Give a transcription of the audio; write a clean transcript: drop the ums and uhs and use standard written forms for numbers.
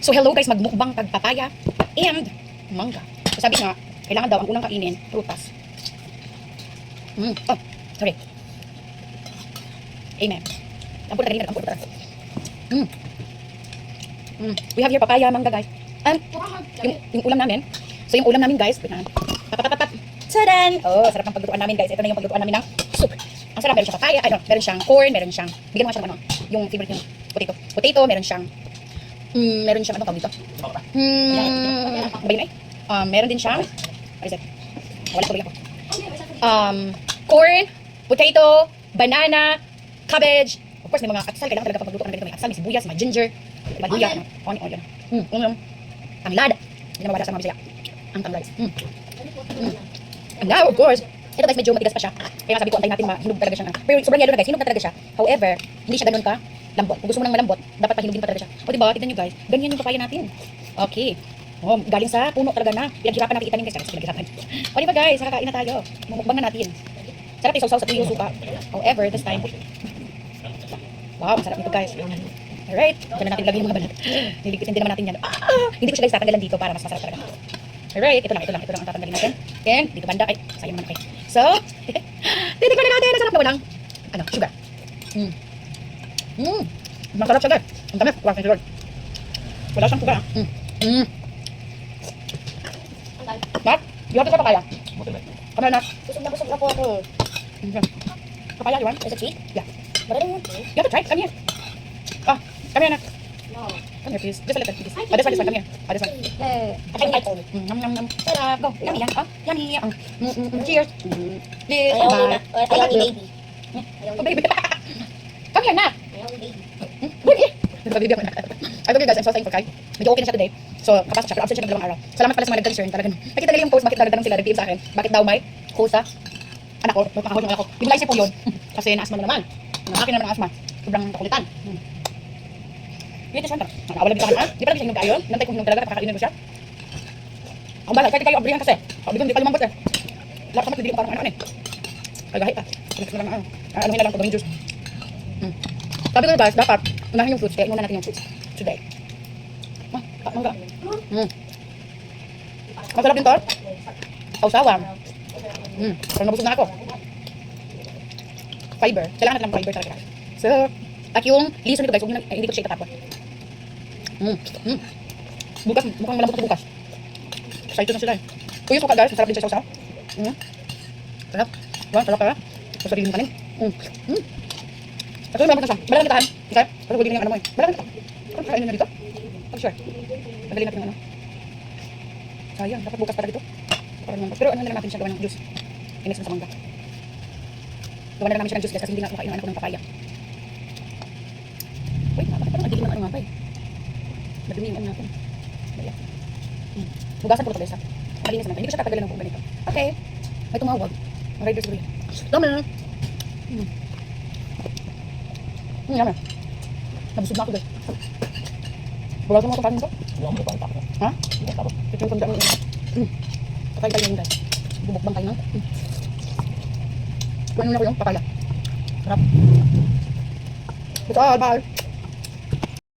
So hello guys, magmukbang pagpapaya and mangga. So sabi nga, kailangan daw ang unang kainin, prutas. Oh, sorry. Amen. Ampun na kanina, ampun na. We have here papaya, mangga guys. And yung ulam namin. So yung ulam namin guys, papapapat. Tadan! Oh, sarap ng paglutuan namin guys. Ito na yung paglutuan namin ng soup. Ang sarap, meron siyang papaya, meron siyang corn, meron siyang, bigyan mo nga siya ng ano, yung favorite yung potato. Potato, meron siyang ano tawag dito? Ba yun ay? Meron din siyang, what is it? Wala tuloy ako. Corn, potato, banana, cabbage. Of course, may mga atsal. Kailangan talaga pagluto ng ganito. May atsal, may sibuyas, may ginger, may luya, onion. Tanglad. Hindi na mawala sa mga bisaya. Ang tanglad. And now, of course, ito guys, medyo matigas pa siya. Kaya nga sabi ko, antayin natin mahinog talaga siya. Pero sobrang yelo na guys, hinog na talaga siya. However, hindi siya ganun ka lambot. Kung gusto mo nang malambot, dapat pahinugin pa talaga siya. O diba, tignan nyo guys, ganyan yung papaya natin. Okay. Oh, galing sa puno talaga na. Pinaghirapan natin itanim guys. Pinaghirapan. O diba guys, nakakain na tayo. Mumukbang na natin. Sarap yung sausaw sa tuyo suka. However, this time, wow, masarap nito guys. Alright, ito na natin ilagay yung mga balat. Niligpitin din naman natin yan. Hindi ko siya guys tatanggalan dito para mas masarap talaga. Alright, ito lang ang tatanggalin natin. Then, dito banda, ay, sayang naman okay. So, titikman na natin, nasarap na walang, sugar. Masarap siya guys. Ang tamis, kuwang sugar. Wala siyang sugar Mat, you have to try papaya. Come on, Nat. Busog na po ako. Papaya, you want? Is it sweet? Yeah. But I don't want to. You have to try. Come here. Come here, Nat. No. Come here, please. Just a little, please. This one. Come here. This one. Nom. Sarap. Go. Yummy yan. Yummy. Cheers. Ayaw ni baby. Oh, baby. Come here, Nat. Ayaw ni baby. Baby. Baby ako na. Okay guys, I'm so thankful kay. Medyo okay na siya today. So, kapasok siya. Pero absent siya ng 2 araw. Salamat pala sa mga nag-concern. Talagang nakita nila yung post. Bakit nagdadanong sila? Nag-PM sa akin. Bakit daw may kusa? Anak ko. Magpakahod yung anak ko. Hindi mo naisip po yun. Kasi naasma mo naman. Akin naman ang asma. Sobrang kakulitan. Dito siya. Nakawala dito ka. Di pa lang siya hinog kayo. Nantay kong hinog talaga. Napakainin ko siya. Ang balag. Kahit kayo abrihan kasi. Abrihan hindi pa lumambot eh. Lahat sa mat. Hindi ko parang ano eh. Kagahi pa. Anuhin na lang ko gawing juice. Sabi ko guys, dapat unahin yung fruits. Kaya inunan natin yung fruits today. Mangga. Masarap din to. Sausawan. Pero nabusog na ako. Fiber. Kailangan natin ng fiber talaga. So, at yung liso nito guys, hindi ko shake tapos. Bukas, mukhang malambot na bukas. Excited na sila eh. Kung yung suka guys, masarap din siya sausaw. Sarap. Wow, sarap ka. Masarap din yung kanin. At malambot na siya. Balagan kita han. Okay? Kasi huwag din yung ano mo eh. Balagan kita. Kung kakainin na dito? I'm sure. Madali natin yung ano. Sayang, dapat bukas para dito. Pero ano na lang natin siya gawa ng juice. Inis na sa mangga. Gawa na lang namin siya ng juice guys kasi hindi nga makain ng anak ko ng papaya. Wait, bakit parang nagiging ng ano nga pa eh. Madumi yung ano natin. Bugasan po ito guys ha. Malinis naman. Hindi ko siya tatagalin ng buong ganito. Okay. May tumawag. Ang rider siguro yan. Dami na. Yummy. Nabusog na ako guys. Wala sa mga kanin ko? Wala mo pa ako. Ha? Ito yung kandaan nyo. Patay tayo ngayon guys. Bubukbang tayo ng. Kunin na ko yung papaya. Sarap. Ito, bye.